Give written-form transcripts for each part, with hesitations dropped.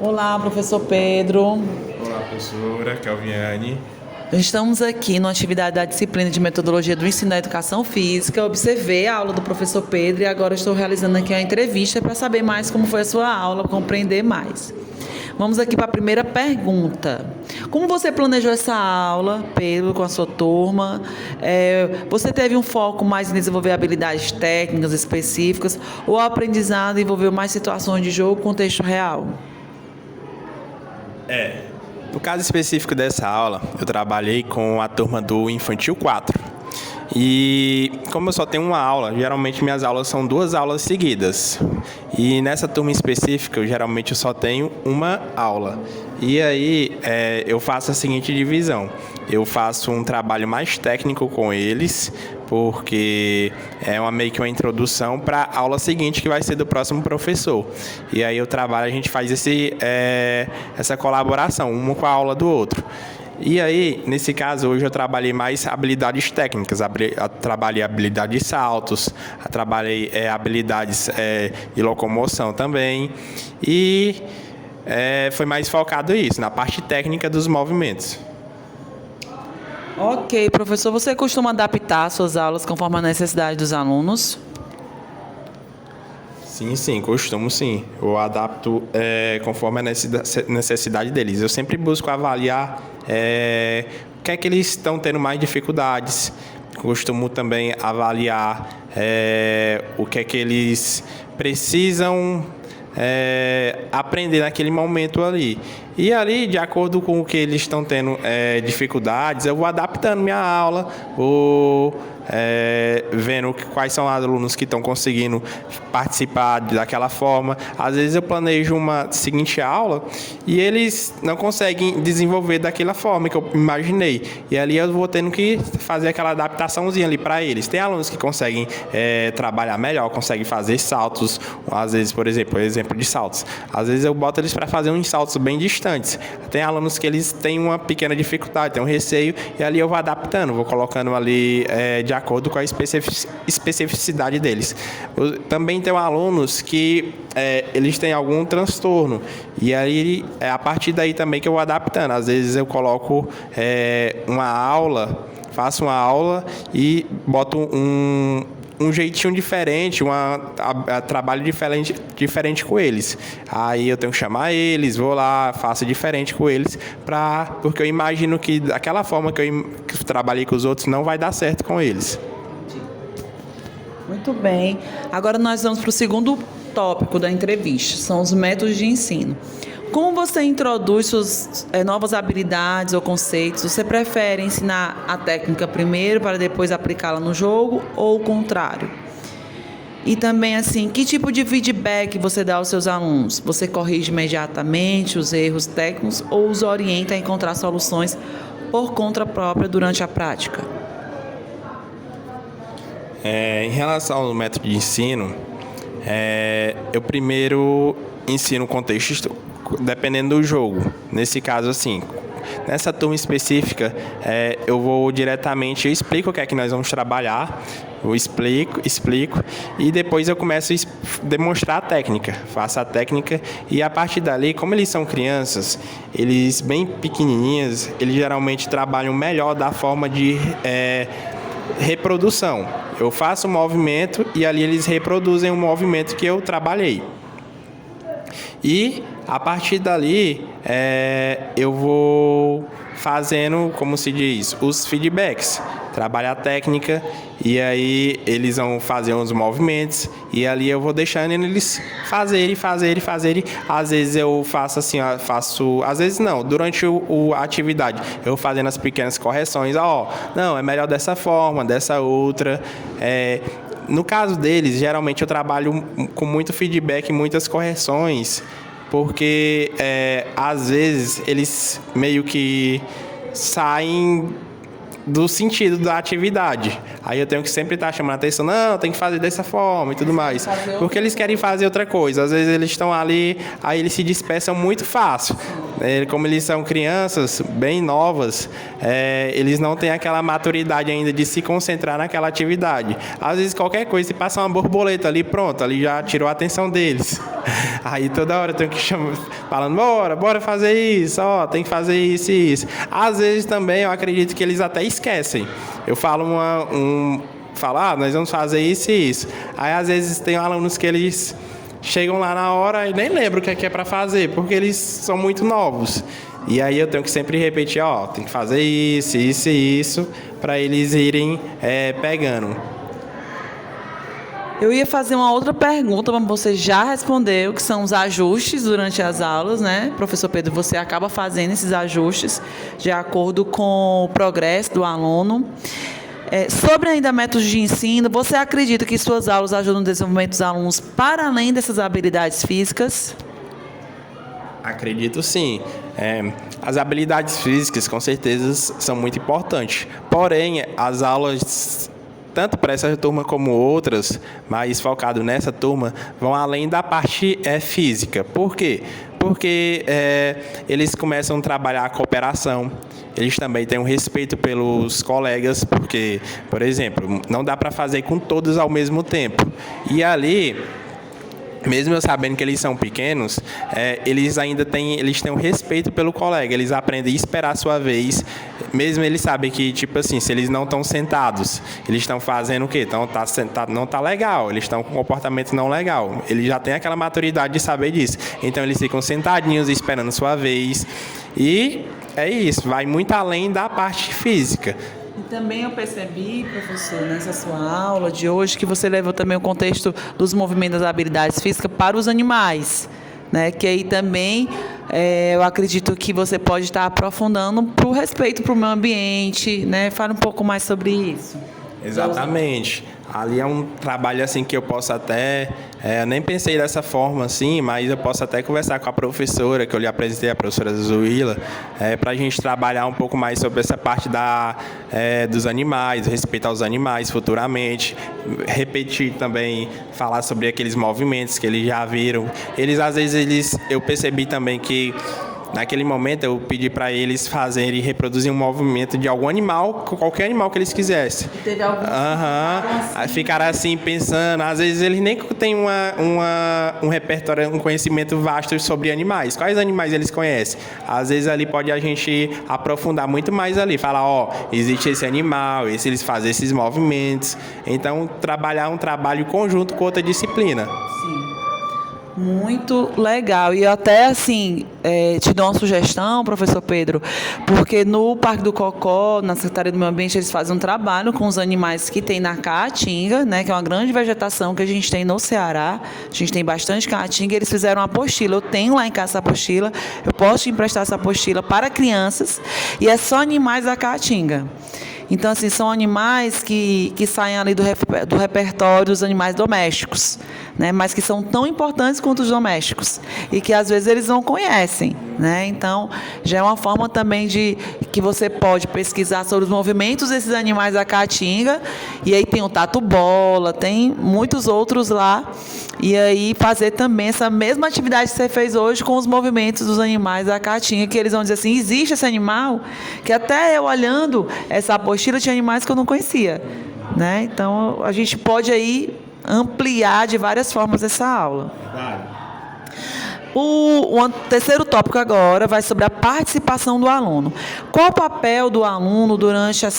Olá, professor Pedro. Olá, professora Calviane. Estamos aqui numa atividade da disciplina de metodologia do ensino da educação física. Observei a aula do professor Pedro e agora estou realizando aqui a entrevista para saber mais como foi a sua aula, compreender mais. Vamos aqui para a primeira pergunta. Como você planejou essa aula, Pedro, com a sua turma? Você teve um foco mais em desenvolver habilidades técnicas específicas ou o aprendizado envolveu mais situações de jogo, contexto real? No caso específico dessa aula, eu trabalhei com a turma do Infantil 4. E como eu só tenho uma aula, geralmente minhas aulas são 2 aulas seguidas. E nessa turma específica, geralmente eu só tenho uma aula. E aí eu faço a seguinte divisão. Eu faço um trabalho mais técnico com eles, porque é meio que uma introdução para a aula seguinte, que vai ser do próximo professor. E aí a gente faz essa colaboração, um com a aula do outro. E aí, nesse caso, hoje eu trabalhei mais habilidades técnicas, trabalhei habilidades de saltos, trabalhei habilidades de locomoção também, e foi mais focado isso, na parte técnica dos movimentos. Ok, professor, você costuma adaptar suas aulas conforme a necessidade dos alunos? Sim, costumo sim. Eu adapto conforme a necessidade deles. Eu sempre busco avaliar o que é que eles estão tendo mais dificuldades. Costumo também avaliar o que é que eles precisam aprender naquele momento ali. E ali, de acordo com o que eles estão tendo dificuldades, eu vou adaptando minha aula, vou vendo quais são os alunos que estão conseguindo participar daquela forma. Às vezes eu planejo uma seguinte aula e eles não conseguem desenvolver daquela forma que eu imaginei. E ali eu vou tendo que fazer aquela adaptaçãozinha ali para eles. Tem alunos que conseguem trabalhar melhor, conseguem fazer saltos. Às vezes, por exemplo, de saltos. Às vezes eu boto eles para fazer uns saltos bem distantes. Tem alunos que eles têm uma pequena dificuldade, têm um receio, e ali eu vou adaptando, vou colocando ali de acordo com a especificidade deles. Eu também tenho alunos que eles têm algum transtorno, e aí é a partir daí também que eu vou adaptando. Às vezes eu coloco faço uma aula e boto um jeitinho diferente, trabalho diferente com eles. Aí eu tenho que chamar eles, vou lá, faço diferente com eles, porque eu imagino que daquela forma que eu trabalhei com os outros não vai dar certo com eles. Muito bem. Agora nós vamos para o segundo tópico da entrevista, são os métodos de ensino. Como você introduz suas novas habilidades ou conceitos? Você prefere ensinar a técnica primeiro para depois aplicá-la no jogo ou o contrário? E também, assim, que tipo de feedback você dá aos seus alunos? Você corrige imediatamente os erros técnicos ou os orienta a encontrar soluções por conta própria durante a prática? Em relação ao método de ensino, eu primeiro ensino o contexto dependendo do jogo. Nesse caso, assim, nessa turma específica, eu vou diretamente, eu explico o que é que nós vamos trabalhar, eu explico, e depois eu começo a demonstrar a técnica, faço a técnica, e a partir dali, como eles são crianças, eles bem pequenininhos, eles geralmente trabalham melhor da forma de reprodução. Eu faço o movimento e ali eles reproduzem o movimento que eu trabalhei. E a partir dali eu vou fazendo, como se diz, os feedbacks, trabalhar a técnica, e aí eles vão fazer uns movimentos e ali eu vou deixando eles fazerem. Às vezes eu faço assim, às vezes não, durante a atividade eu fazendo as pequenas correções, não, é melhor dessa forma, dessa outra. No caso deles, geralmente eu trabalho com muito feedback e muitas correções, porque às vezes eles meio que saem do sentido da atividade. Aí eu tenho que sempre estar chamando a atenção, não, tem que fazer dessa forma e tudo mais. Porque eles querem fazer outra coisa. Às vezes eles estão ali, aí eles se dispersam muito fácil. Como eles são crianças bem novas, eles não têm aquela maturidade ainda de se concentrar naquela atividade. Às vezes qualquer coisa, se passa uma borboleta ali, pronto, ali já tirou a atenção deles. Aí toda hora eu tenho que chamar, falando, bora fazer isso, ó, tem que fazer isso e isso. Às vezes também eu acredito que eles até esquecem. Eu falo nós vamos fazer isso e isso. Aí às vezes tem alunos que eles chegam lá na hora e nem lembram o que é para fazer, porque eles são muito novos. E aí eu tenho que sempre repetir, ó, tem que fazer isso, isso e isso, para eles irem pegando. Eu ia fazer uma outra pergunta, mas você já respondeu, que são os ajustes durante as aulas, né? Professor Pedro, você acaba fazendo esses ajustes de acordo com o progresso do aluno. Sobre ainda métodos de ensino, você acredita que suas aulas ajudam no desenvolvimento dos alunos para além dessas habilidades físicas? Acredito sim. As habilidades físicas, com certeza, são muito importantes. Porém, as aulas, tanto para essa turma como outras, mais focado nessa turma, vão além da parte física. Por quê? Porque eles começam a trabalhar a cooperação. Eles também têm um respeito pelos colegas, porque, por exemplo, não dá para fazer com todos ao mesmo tempo. E ali, mesmo eu sabendo que eles são pequenos, eles têm um respeito pelo colega, eles aprendem a esperar a sua vez, mesmo eles sabem que, tipo assim, se eles não estão sentados, eles estão fazendo o quê? Não está legal, eles estão com um comportamento não legal, eles já têm aquela maturidade de saber disso, então eles ficam sentadinhos esperando a sua vez, e é isso, vai muito além da parte física. E também eu percebi, professor, nessa sua aula de hoje, que você levou também o contexto dos movimentos das habilidades físicas para os animais, né? Que aí também eu acredito que você pode estar aprofundando para o respeito para o meio ambiente, né? Fala um pouco mais sobre isso. Exatamente. Ali é um trabalho assim que eu posso até, eu nem pensei dessa forma assim, mas eu posso até conversar com a professora, que eu lhe apresentei, a professora Zuila, para a gente trabalhar um pouco mais sobre essa parte dos animais, respeito aos animais futuramente, repetir também, falar sobre aqueles movimentos que eles já viram. Às vezes, eu percebi também que naquele momento eu pedi para eles fazerem e reproduzir um movimento de algum animal, qualquer animal que eles quisessem. E teve algum Aí ficaram assim pensando, às vezes eles nem têm um repertório, um conhecimento vasto sobre animais. Quais animais eles conhecem? Às vezes ali pode a gente aprofundar muito mais ali, falar, existe esse animal, eles fazem esses movimentos. Então, trabalhar um trabalho conjunto com outra disciplina. Sim. Muito legal. E até, assim, te dou uma sugestão, professor Pedro, porque no Parque do Cocó, na Secretaria do Meio Ambiente, eles fazem um trabalho com os animais que tem na Caatinga, né, que é uma grande vegetação que a gente tem no Ceará. A gente tem bastante caatinga. Eles fizeram uma apostila. Eu tenho lá em casa essa apostila. Eu posso te emprestar essa apostila para crianças. E é só animais da Caatinga. Então, assim, são animais que saem ali do repertório dos animais domésticos, né? Mas que são tão importantes quanto os domésticos e que, às vezes, eles não conhecem, né? Então, já é uma forma também de que você pode pesquisar sobre os movimentos desses animais da Caatinga, e aí tem o tatu-bola, tem muitos outros lá, e aí fazer também essa mesma atividade que você fez hoje com os movimentos dos animais da Caatinga, que eles vão dizer assim, existe esse animal, que até eu olhando essa apostila tinha animais que eu não conhecia, né? Então, a gente pode aí ampliar de várias formas essa aula. Verdade. O terceiro tópico agora vai sobre a participação do aluno. Qual o papel do aluno durante a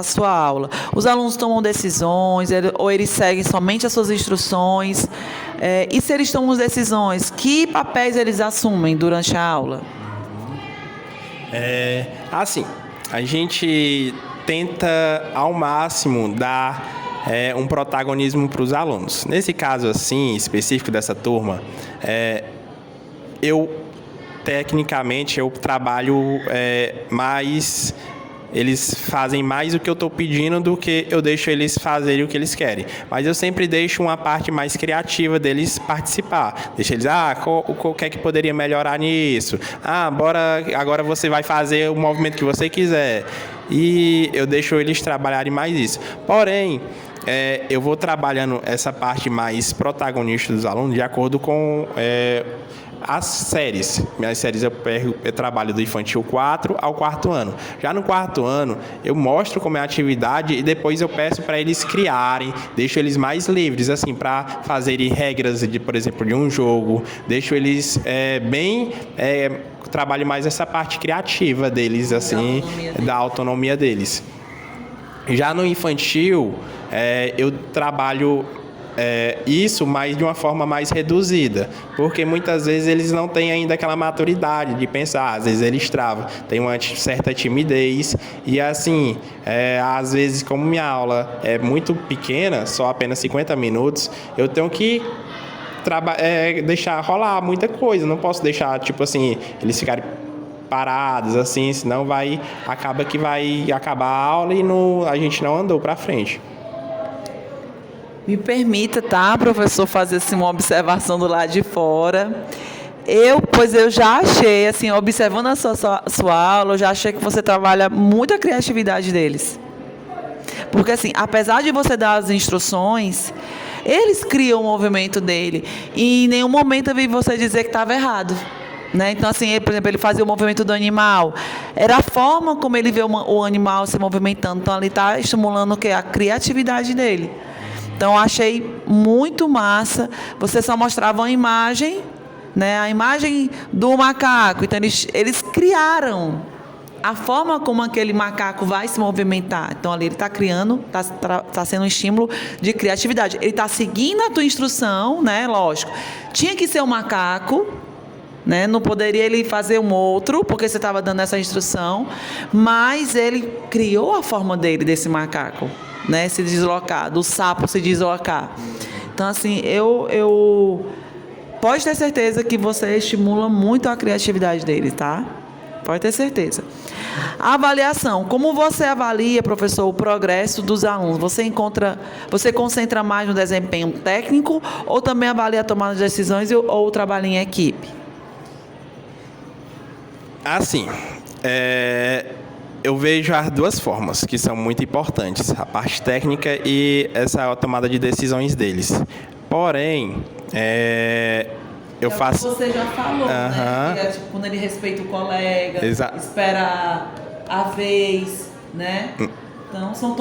sua aula? Os alunos tomam decisões, ou eles seguem somente as suas instruções? E se eles tomam decisões, que papéis eles assumem durante a aula? Assim, a gente tenta ao máximo dar um protagonismo para os alunos. Nesse caso assim, específico dessa turma, tecnicamente, eu trabalho mais... Eles fazem mais o que eu estou pedindo do que eu deixo eles fazerem o que eles querem. Mas eu sempre deixo uma parte mais criativa deles participar. Deixo eles, o que é que poderia melhorar nisso? Agora você vai fazer o movimento que você quiser. E eu deixo eles trabalharem mais isso. Porém, eu vou trabalhando essa parte mais protagonista dos alunos de acordo com as séries. Minhas séries eu trabalho do infantil 4 ao 4º ano. Já no 4º ano, eu mostro como é a atividade e depois eu peço para eles criarem, deixo eles mais livres, assim, para fazerem regras, por exemplo, de um jogo, deixo eles trabalho mais essa parte criativa deles, assim, da autonomia deles. Já no infantil, eu trabalho isso, mas de uma forma mais reduzida, porque muitas vezes eles não têm ainda aquela maturidade de pensar, às vezes eles travam, tem uma certa timidez, e assim, às vezes, como minha aula é muito pequena, só apenas 50 minutos, eu tenho que deixar rolar muita coisa, não posso deixar, tipo assim, eles ficarem parados, assim, senão acaba que vai acabar a aula e a gente não andou para frente. Me permita, tá, professor, fazer assim, uma observação do lado de fora. Pois eu já achei, assim, observando a sua aula, eu já achei que você trabalha muito a criatividade deles. Porque, assim, apesar de você dar as instruções, eles criam o movimento dele. E em nenhum momento eu vi você dizer que estava errado. Né? Então, assim, por exemplo, ele fazia o movimento do animal. Era a forma como ele vê o animal se movimentando. Então, ali está estimulando o quê? A criatividade dele. Então, eu achei muito massa. Você só mostrava uma imagem, né? A imagem do macaco. Então, eles criaram a forma como aquele macaco vai se movimentar. Então, ali ele está criando, está sendo um estímulo de criatividade. Ele está seguindo a tua instrução, né? Lógico. Tinha que ser um macaco, né? Não poderia ele fazer um outro, porque você estava dando essa instrução, mas ele criou a forma desse macaco, né? Se deslocar, do sapo se deslocar. Então, assim, eu pode ter certeza que você estimula muito a criatividade dele, tá? Pode ter certeza. A avaliação. Como você avalia, professor, o progresso dos alunos? Você concentra mais no desempenho técnico ou também avalia a tomada de decisões ou o trabalho em equipe? Assim, eu vejo as duas formas que são muito importantes, a parte técnica e essa tomada de decisões deles. Porém, eu faço... Você já falou, né? Que tipo, quando ele respeita o colega, espera a vez, né? Então, são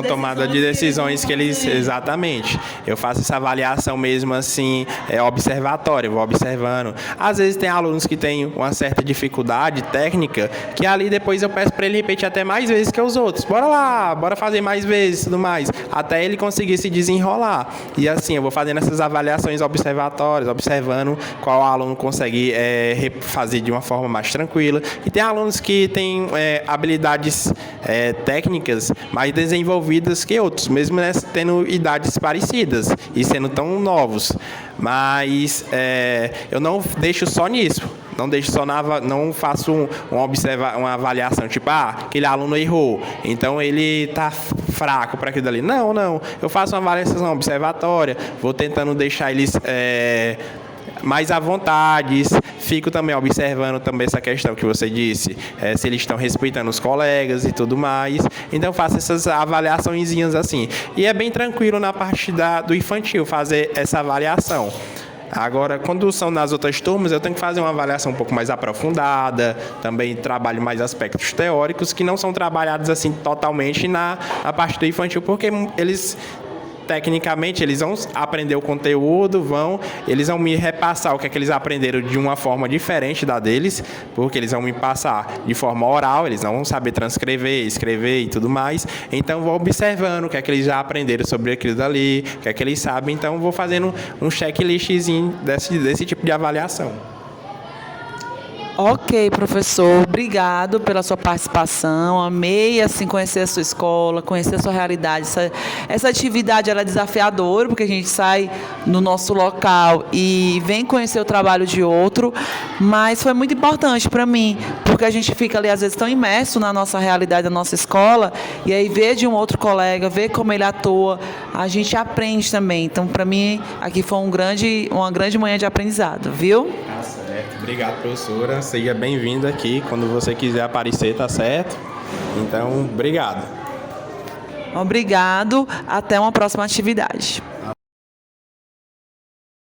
tomadas de decisões que eles... Exatamente. Eu faço essa avaliação mesmo, assim, observatória, eu vou observando. Às vezes tem alunos que têm uma certa dificuldade técnica, que ali depois eu peço para ele repetir até mais vezes que os outros. Bora lá, bora fazer mais vezes e tudo mais, até ele conseguir se desenrolar. E assim, eu vou fazendo essas avaliações observatórias, observando qual aluno consegue fazer de uma forma mais tranquila. E tem alunos que têm habilidades técnicas mais desenvolvidas que outros, mesmo tendo idades parecidas e sendo tão novos. Mas eu não deixo só nisso. Não faço uma avaliação, tipo, aquele aluno errou, então ele está fraco para aquilo ali. Não. Eu faço uma avaliação observatória, vou tentando deixar eles mais à vontade, fico também observando também essa questão que você disse, se eles estão respeitando os colegas e tudo mais. Então, faço essas avaliaçõezinhas assim. E é bem tranquilo na parte do infantil fazer essa avaliação. Agora, quando são nas outras turmas, eu tenho que fazer uma avaliação um pouco mais aprofundada, também trabalho mais aspectos teóricos que não são trabalhados assim totalmente na parte do infantil, porque tecnicamente, eles vão aprender o conteúdo, eles vão me repassar o que é que eles aprenderam de uma forma diferente da deles, porque eles vão me passar de forma oral, eles não vão saber transcrever, escrever e tudo mais. Então, vou observando o que é que eles já aprenderam sobre aquilo dali, o que é que eles sabem. Então, vou fazendo um checklistzinho desse tipo de avaliação. Ok, professor, obrigado pela sua participação, amei assim, conhecer a sua escola, conhecer a sua realidade. Essa atividade ela é desafiadora, porque a gente sai no nosso local e vem conhecer o trabalho de outro, mas foi muito importante para mim, porque a gente fica ali às vezes tão imerso na nossa realidade, da nossa escola, e aí ver de um outro colega, ver como ele atua, a gente aprende também. Então, para mim, aqui foi uma grande manhã de aprendizado, viu? Obrigado, professora. Seja bem-vinda aqui quando você quiser aparecer, tá certo? Então, obrigado. Obrigado. Até uma próxima atividade.